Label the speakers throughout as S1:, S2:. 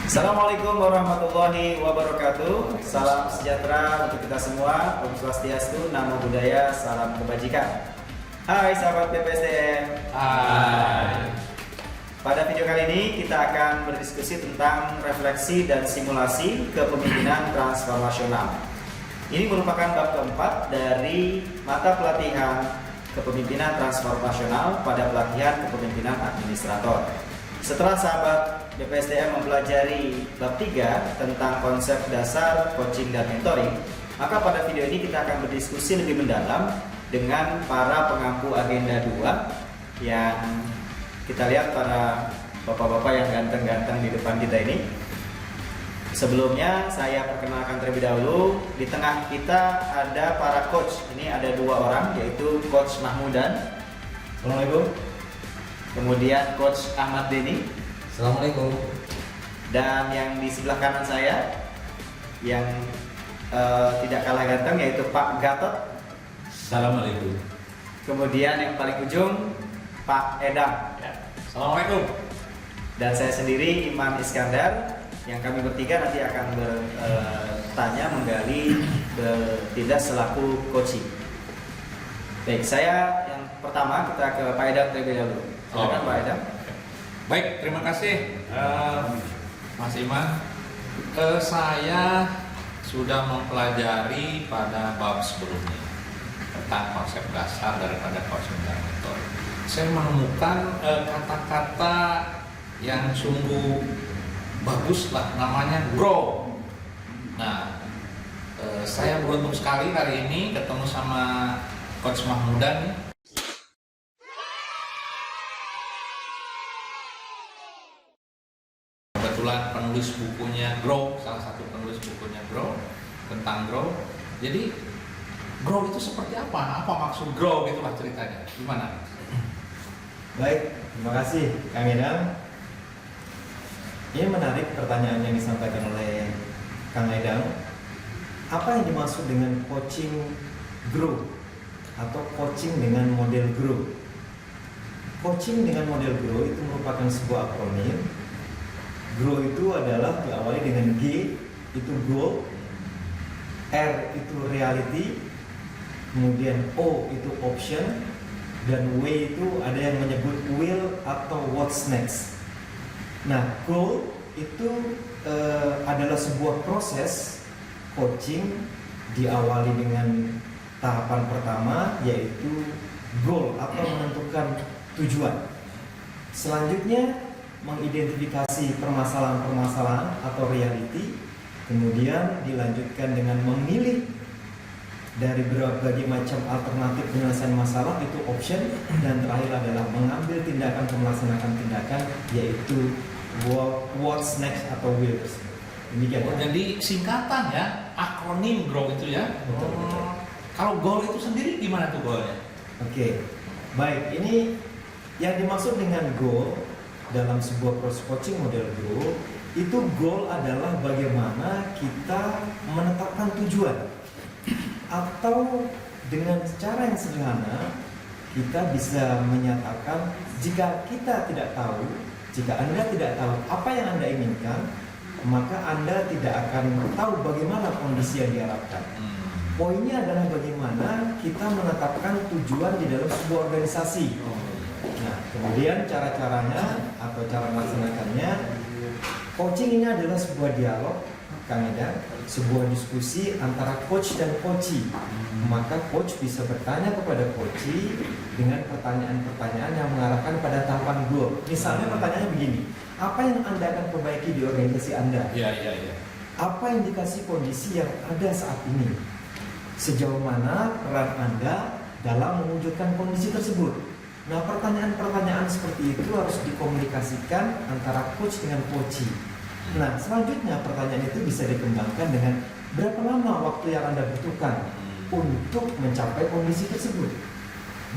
S1: Assalamualaikum warahmatullahi wabarakatuh. Salam sejahtera untuk kita semua. Om Swastiastu, Namo Buddhaya, salam kebajikan. Hai sahabat BPSDM.
S2: Hai.
S1: Pada video kali ini kita akan berdiskusi tentang refleksi dan simulasi kepemimpinan transformasional. Ini merupakan bab keempat dari mata pelatihan kepemimpinan transformasional pada pelatihan kepemimpinan administrator. Setelah sahabat BPSDM mempelajari bab 3 tentang konsep dasar coaching dan mentoring, maka pada video ini kita akan berdiskusi lebih mendalam dengan para pengampu agenda 2 yang kita lihat para bapak-bapak yang ganteng-ganteng di depan kita ini. Sebelumnya saya perkenalkan terlebih dahulu, di tengah kita ada para coach. Ini ada 2 orang, yaitu Coach Mahmudan. Assalamualaikum. Kemudian Coach Ahmad Denny.
S2: Assalamualaikum.
S1: Dan yang di sebelah kanan saya yang tidak kalah ganteng yaitu Pak Gatot.
S2: Assalamualaikum.
S1: Kemudian yang paling ujung Pak Edam.
S2: Ya. Assalamualaikum.
S1: Dan saya sendiri Iman Iskandar. Yang kami bertiga nanti akan bertanya, menggali, bertindak selaku coaching. Baik, saya yang pertama kita ke Pak Edam terlebih dahulu. Silakan Pak Edam.
S2: Baik, terima kasih Mas Iman. Saya sudah mempelajari pada bab sebelumnya tentang konsep dasar daripada coaching dan mentor. Saya menemukan kata-kata yang sungguh bagus lah, namanya grow. Nah, saya beruntung sekali hari ini ketemu sama Coach Mahmudan. Kebetulan penulis bukunya Grow, salah satu penulis bukunya Grow, tentang Grow. Jadi Grow itu seperti apa? Apa maksud Grow, itulah ceritanya. Gimana?
S3: Baik, terima kasih Kang Edam. Ini menarik pertanyaan yang disampaikan oleh Kang Edam. Apa yang dimaksud dengan coaching grow atau coaching dengan model grow? Coaching dengan model grow itu merupakan sebuah akronim. Grow itu adalah diawali dengan G, itu goal, R itu reality, kemudian O itu option, dan W itu ada yang menyebut will atau what's next. Nah, goal itu adalah sebuah proses coaching diawali dengan tahapan pertama, yaitu goal atau menentukan tujuan. Selanjutnya mengidentifikasi permasalahan-permasalahan atau reality, kemudian dilanjutkan dengan memilih dari berbagai macam alternatif penyelesaian masalah, itu option, dan terakhir adalah mengambil tindakan atau melaksanakan tindakan, yaitu what's next atau will. Demikian.
S2: Jadi singkatan ya, akronim GROW itu ya.
S3: Betul.
S2: Kalau goal itu sendiri gimana tuh goalnya?
S3: Oke, baik. Ini yang dimaksud dengan goal dalam sebuah proses coaching model grow, itu goal adalah bagaimana kita menetapkan tujuan, atau dengan cara yang sederhana kita bisa menyatakan, jika kita tidak tahu, jika Anda tidak tahu apa yang Anda inginkan, maka Anda tidak akan tahu bagaimana kondisi yang diharapkan. Poinnya adalah bagaimana kita menetapkan tujuan di dalam sebuah organisasi. Nah, kemudian cara-caranya atau cara melaksanakannya, coaching ini adalah sebuah dialog, Kang Edam, sebuah diskusi antara coach dan coachee. Maka coach bisa bertanya kepada coachee dengan pertanyaan-pertanyaan yang mengarahkan pada tahapan goal. Misalnya pertanyaannya begini, apa yang Anda akan perbaiki di organisasi Anda?
S2: Iya.
S3: Apa indikasi kondisi yang ada saat ini? Sejauh mana peran Anda dalam mewujudkan kondisi tersebut? Nah, pertanyaan-pertanyaan seperti itu harus dikomunikasikan antara coach dengan coachee. Nah, selanjutnya pertanyaan itu bisa dikembangkan dengan berapa lama waktu yang Anda butuhkan untuk mencapai kondisi tersebut.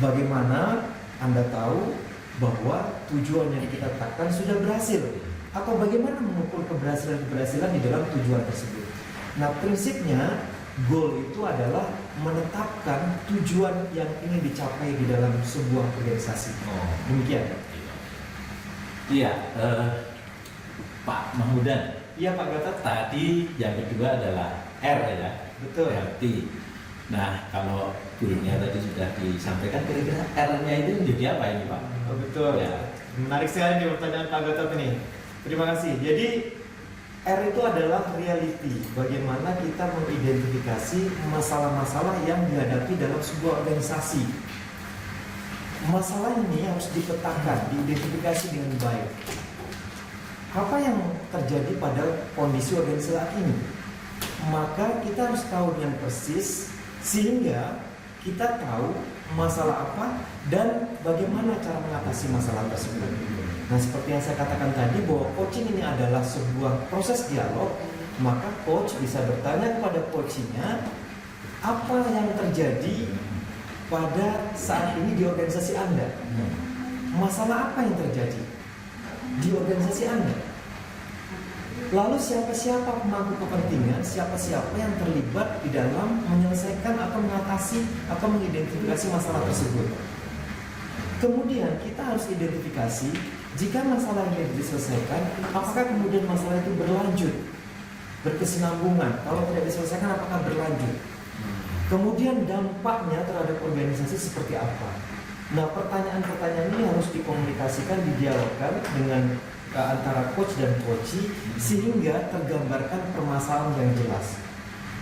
S3: Bagaimana Anda tahu bahwa tujuan yang kita tetapkan sudah berhasil, atau bagaimana mengukur keberhasilan di dalam tujuan tersebut. Nah, prinsipnya goal itu adalah menetapkan tujuan yang ingin dicapai di dalam sebuah organisasi. Demikian.
S4: Iya, Pak Mahmudan.
S3: Iya Pak Gatot.
S4: Tadi yang kedua adalah R ya,
S3: Betul.
S4: healthy. Nah, kalau gurunya tadi sudah disampaikan, kira-kira R-nya itu menjadi apa ini Pak?
S3: Oh, betul.
S4: Ya.
S3: Menarik sekali nih pertanyaan Pak Gatot ini. Terima kasih. Jadi R itu adalah reality. Bagaimana kita mengidentifikasi masalah-masalah yang dihadapi dalam sebuah organisasi. Masalah ini harus dipetakan, diidentifikasi dengan baik. Apa yang terjadi pada kondisi organisasi saat ini? Maka kita harus tahu dengan persis sehingga kita tahu masalah apa dan bagaimana cara mengatasi masalah tersebut. Nah, seperti yang saya katakan tadi bahwa coaching ini adalah sebuah proses dialog, maka coach bisa bertanya kepada coachingnya apa yang terjadi pada saat ini di organisasi Anda. Masalah apa yang terjadi di organisasi Anda? Lalu siapa-siapa pemangku kepentingan, siapa-siapa yang terlibat di dalam menyelesaikan atau mengatasi atau mengidentifikasi masalah tersebut. Kemudian kita harus identifikasi jika masalah ini diselesaikan, apakah kemudian masalah itu berlanjut, berkesinambungan. Kalau tidak diselesaikan, apakah berlanjut? Kemudian dampaknya terhadap organisasi seperti apa? Nah, pertanyaan-pertanyaan ini harus dikomunikasikan, didialogkan dengan antara coach dan coachee sehingga tergambarkan permasalahan yang jelas.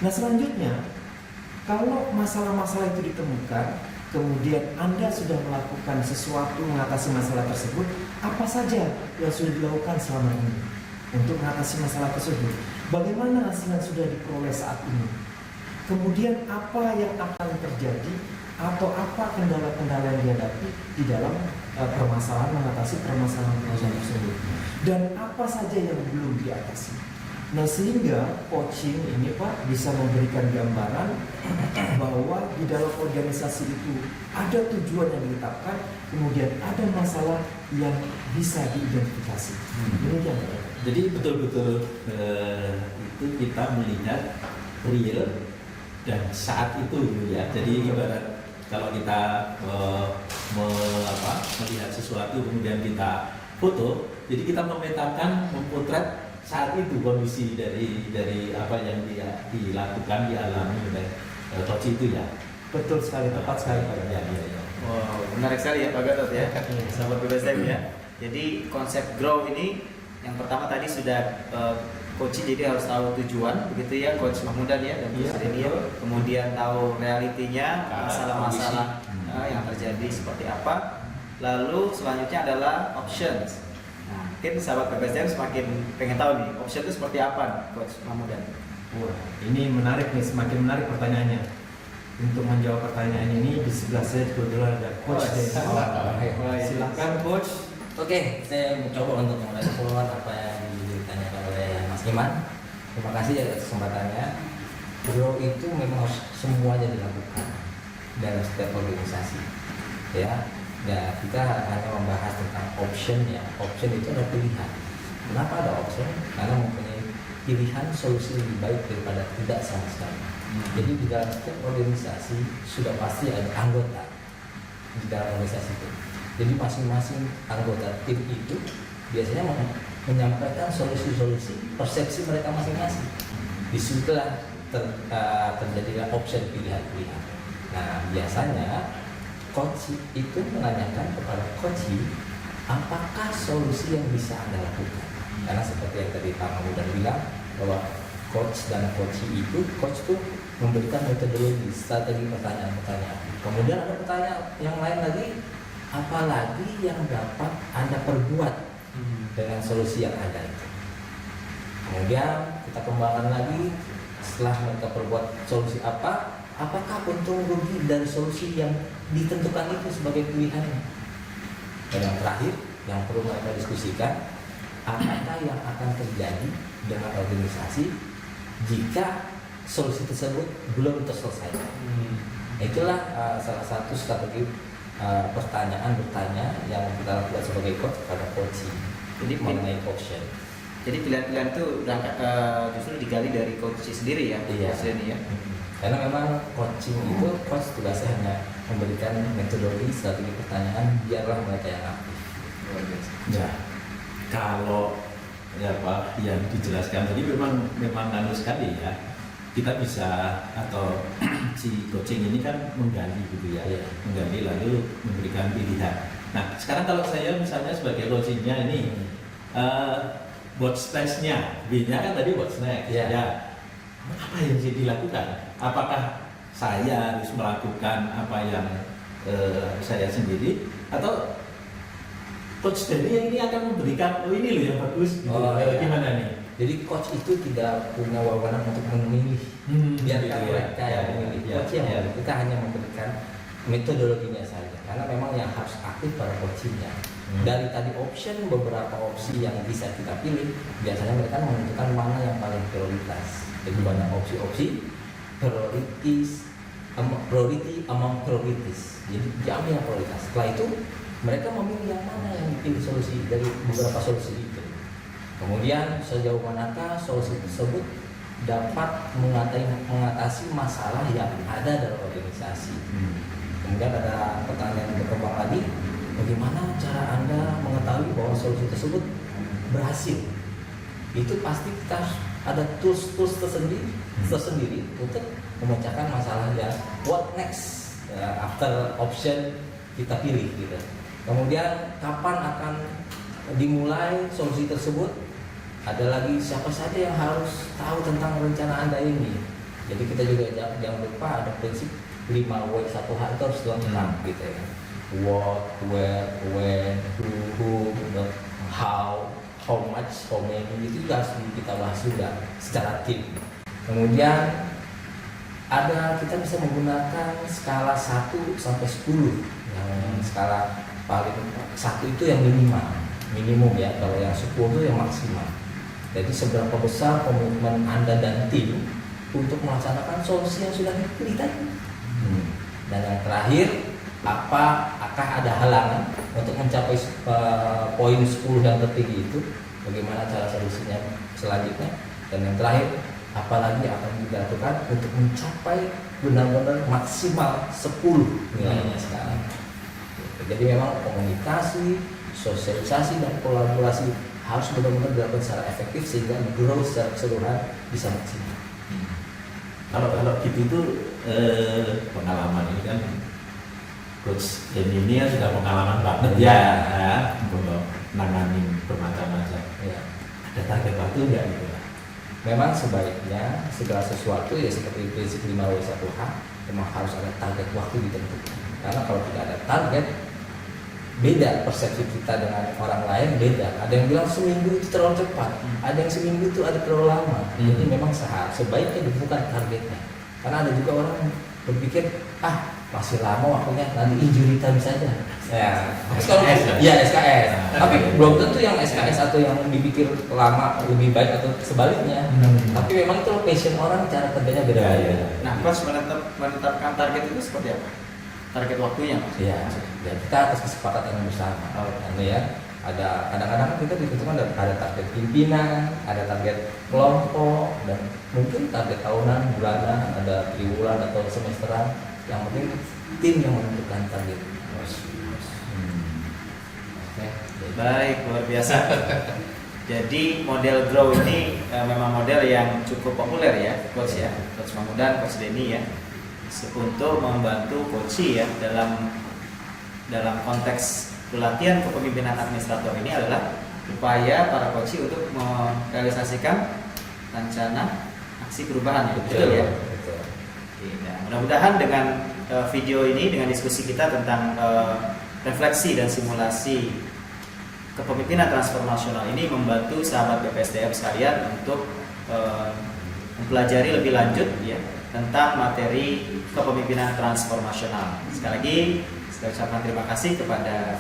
S3: Nah, selanjutnya kalau masalah-masalah itu ditemukan, kemudian Anda sudah melakukan sesuatu mengatasi masalah tersebut, apa saja yang sudah dilakukan selama ini untuk mengatasi masalah tersebut? Bagaimana hasil yang sudah diperoleh saat ini? Kemudian apa yang akan terjadi atau apa kendala-kendala yang dihadapi di dalam permasalahan mengatasi permasalahan tersebut, dan apa saja yang belum diatasi. Nah, sehingga coaching ini Pak bisa memberikan gambaran bahwa di dalam organisasi itu ada tujuan yang ditetapkan, kemudian ada masalah yang bisa diidentifikasi. Demikian Pak.
S4: Jadi betul-betul itu kita melihat real dan saat itu ya. Jadi ibarat kalau kita melihat sesuatu kemudian kita foto, jadi kita memetakan, memotret saat itu kondisi dari apa yang dia dilakukan, dialami oleh coach itu ya.
S3: Betul sekali, tepat sekali Pak.
S4: Ya.
S1: Wow, menarik sekali ya Pak Gatot ya, sahabat BBSDM ya. Jadi konsep grow ini yang pertama tadi sudah coaching, jadi harus tahu tujuan begitu ya Coach Mahmudan ya dan Coach Denny ya. Kemudian tahu realitinya, masalah-masalah yang terjadi seperti apa. Lalu selanjutnya adalah options. Nah, mungkin sahabat BBSDM semakin pengen tahu nih option itu seperti apa Coach Mahmudan.
S3: Wah, ini menarik nih, semakin menarik pertanyaannya. Untuk menjawab pertanyaan ini di sebelah saya kebetulan ada Coach Denny. Silakan Coach.
S5: Oke, saya mencoba untuk merespon apa yang ditanyakan oleh Mas Iman. Terima kasih atas kesempatannya. Grow itu memang harus semuanya dilakukan dalam setiap organisasi. Ya, kita hanya membahas tentang option ya. Option itu ada pilihan. Kenapa ada option? Karena mempunyai pilihan solusi lebih baik daripada tidak sama sekali. Jadi di dalam setiap organisasi sudah pasti ada anggota di dalam organisasi itu. Jadi masing-masing anggota tim itu biasanya menyampaikan solusi-solusi persepsi mereka masing-masing. Disitulah terjadilah option pilihan-pilihan. Nah, biasanya coach itu menanyakan kepada coach apakah solusi yang bisa Anda lakukan. Karena seperti yang tadi Pak Mahmudan bilang bahwa coach dan coach itu memberikan metodologi, strategi pertanyaan-pertanyaan. Kemudian ada pertanyaan yang lain lagi, apalagi yang dapat Anda perbuat dengan solusi yang ada itu. Kemudian kita kembangkan lagi, setelah mereka perbuat solusi apa, apakah untung rugi dari solusi yang ditentukan itu sebagai pilihannya. Dan yang terakhir yang perlu mereka diskusikan, apakah yang akan terjadi dengan organisasi jika solusi tersebut belum terselesaikan. Itulah salah satu strategi bertanya yang kita lakukan sebagai coach kepada coaching. Jadi mengenai option.
S1: Jadi pilihan-pilihan itu justru digali dari coach sendiri ya,
S5: Iya.
S1: Coach Denny ya.
S5: Karena memang coaching itu coach tugasnya hanya memberikan metodologi strategi pertanyaan biarlah mereka yang aktif.
S4: Ya, kalau yang dijelaskan tadi memang anu sekali ya. Kita bisa atau si coaching ini kan menggali gitu ya, menggali lalu memberikan pilihan. Nah sekarang kalau saya misalnya sebagai coachingnya ini what's next-nya, B-nya kan tadi what's next ya. Apa yang bisa dilakukan? Apakah saya harus melakukan apa yang saya sendiri atau coach Denny ini akan memberikan ini loh yang bagus gitu. Gimana nih?
S5: Jadi coach itu tidak punya wewenang untuk memilih, biarkan
S4: gitu
S5: mereka yang memilih. Coach yang memilih. Kita hanya memberikan metodologinya saja, karena memang yang harus aktif pada coachingnya. Dari tadi beberapa opsi yang bisa kita pilih, biasanya mereka menentukan mana yang paling prioritas. Jadi banyak opsi-opsi, priority among priorities. Jadi diambil yang prioritas. Setelah itu mereka memilih yang mana yang dipilih solusi dari beberapa solusi itu. Kemudian sejauh manakah solusi tersebut dapat mengatasi masalah yang ada dalam organisasi. Kemudian ada pertanyaan yang berkembang lagi, bagaimana cara Anda mengetahui bahwa solusi tersebut berhasil? Itu pasti kita ada tools tersendiri untuk memecahkan masalah yang what next after option kita pilih gitu. Kemudian kapan akan dimulai solusi tersebut? Ada lagi siapa saja yang harus tahu tentang rencana Anda ini. Jadi kita juga jangan lupa ada prinsip 5W 1H itu harus lengkap gitu ya. What, where, when, who, how much, how many, itu juga harus kita bahas juga secara tim. Kemudian kita bisa menggunakan skala 1 sampai 10. Yang skala paling 1 itu yang minimum ya, kalau yang 10 itu yang maksimal. Jadi seberapa besar komitmen Anda dan tim untuk melaksanakan solusi yang sudah dipilih tadi. Dan yang terakhir, apakah ada halangan untuk mencapai poin 10 yang tertinggi itu? Bagaimana cara solusinya selanjutnya? Dan yang terakhir, apalagi akan dilakukan untuk mencapai benar-benar maksimal 10 nilainya sekarang. Jadi memang komunikasi, sosialisasi dan kolaborasi harus benar-benar dilakukan secara efektif sehingga growth secara keseluruhan bisa maksimal.
S4: Kalau gitu itu pengalaman ini kan coach Denny ini kan sudah pengalaman banget ya nanganin bermacam-macam.
S5: Ya.
S4: Ada target waktu enggak gitu?
S5: Memang sebaiknya segala sesuatu ya seperti prinsip 5W 1H memang harus ada target waktu ditentukan. Karena kalau tidak ada target, beda persepsi kita dengan orang lain beda. Ada yang bilang seminggu itu terlalu cepat, ada yang seminggu itu ada terlalu lama. Jadi memang sebaiknya ditentukan targetnya. Karena ada juga orang berpikir masih lama waktunya, nanti injury time saja. Ya, SKS. Tapi belum tentu yang SKS atau yang dipikir lama lebih baik atau sebaliknya. Tapi memang itu passion orang, cara kerjanya beda.
S1: Nah, pas menetapkan target itu seperti apa? Target waktunya?
S5: Ya, kita atas kesepakatan yang bersama. Ya, ada kadang-kadang kita ditentukan ada target pimpinan, ada target kelompok, dan mungkin target tahunan, bulanan, ada triwulan atau semesteran. Yang penting tim yang menentukan target.
S1: Baik, luar biasa. Jadi model grow ini memang model yang cukup populer ya, coach ya, coach Mahmud dan coach Denny ya, untuk membantu coach ya dalam konteks pelatihan kepemimpinan administrator ini adalah upaya para coach untuk merealisasikan rencana aksi perubahan ya, betul ya.
S5: Betul.
S1: Nah, mudah-mudahan dengan video ini, dengan diskusi kita tentang refleksi dan simulasi kepemimpinan transformasional ini membantu sahabat BPSDM sekalian untuk mempelajari lebih lanjut ya tentang materi kepemimpinan transformasional. Sekali lagi saya ucapkan terima kasih kepada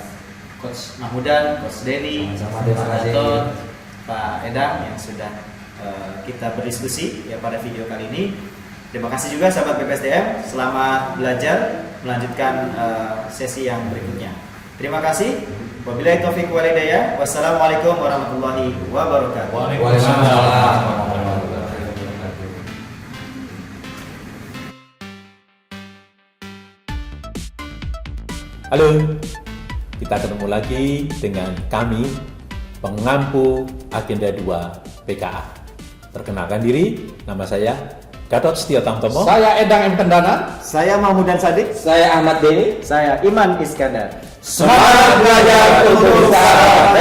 S1: Coach Mahmudan, Coach Denny, moderator Pak Edang yang sudah kita berdiskusi ya pada video kali ini. Terima kasih juga sahabat BPSDM, selamat belajar melanjutkan sesi yang berikutnya. Terima kasih. Wabillahi taufiq wal hidayah. Wassalamualaikum warahmatullahi wabarakatuh.
S5: Waalaikumsalam.
S4: Halo, kita ketemu lagi dengan kami pengampu Agenda 2 PKA. Perkenalkan diri, nama saya Gatot Setio Tamtomo.
S2: Saya Edang M. Kendana.
S1: Saya Mahmudan Sadik.
S5: Saya Ahmad Denny.
S1: Saya Iman Iskandar.
S4: Semangat belajar untuk bersama.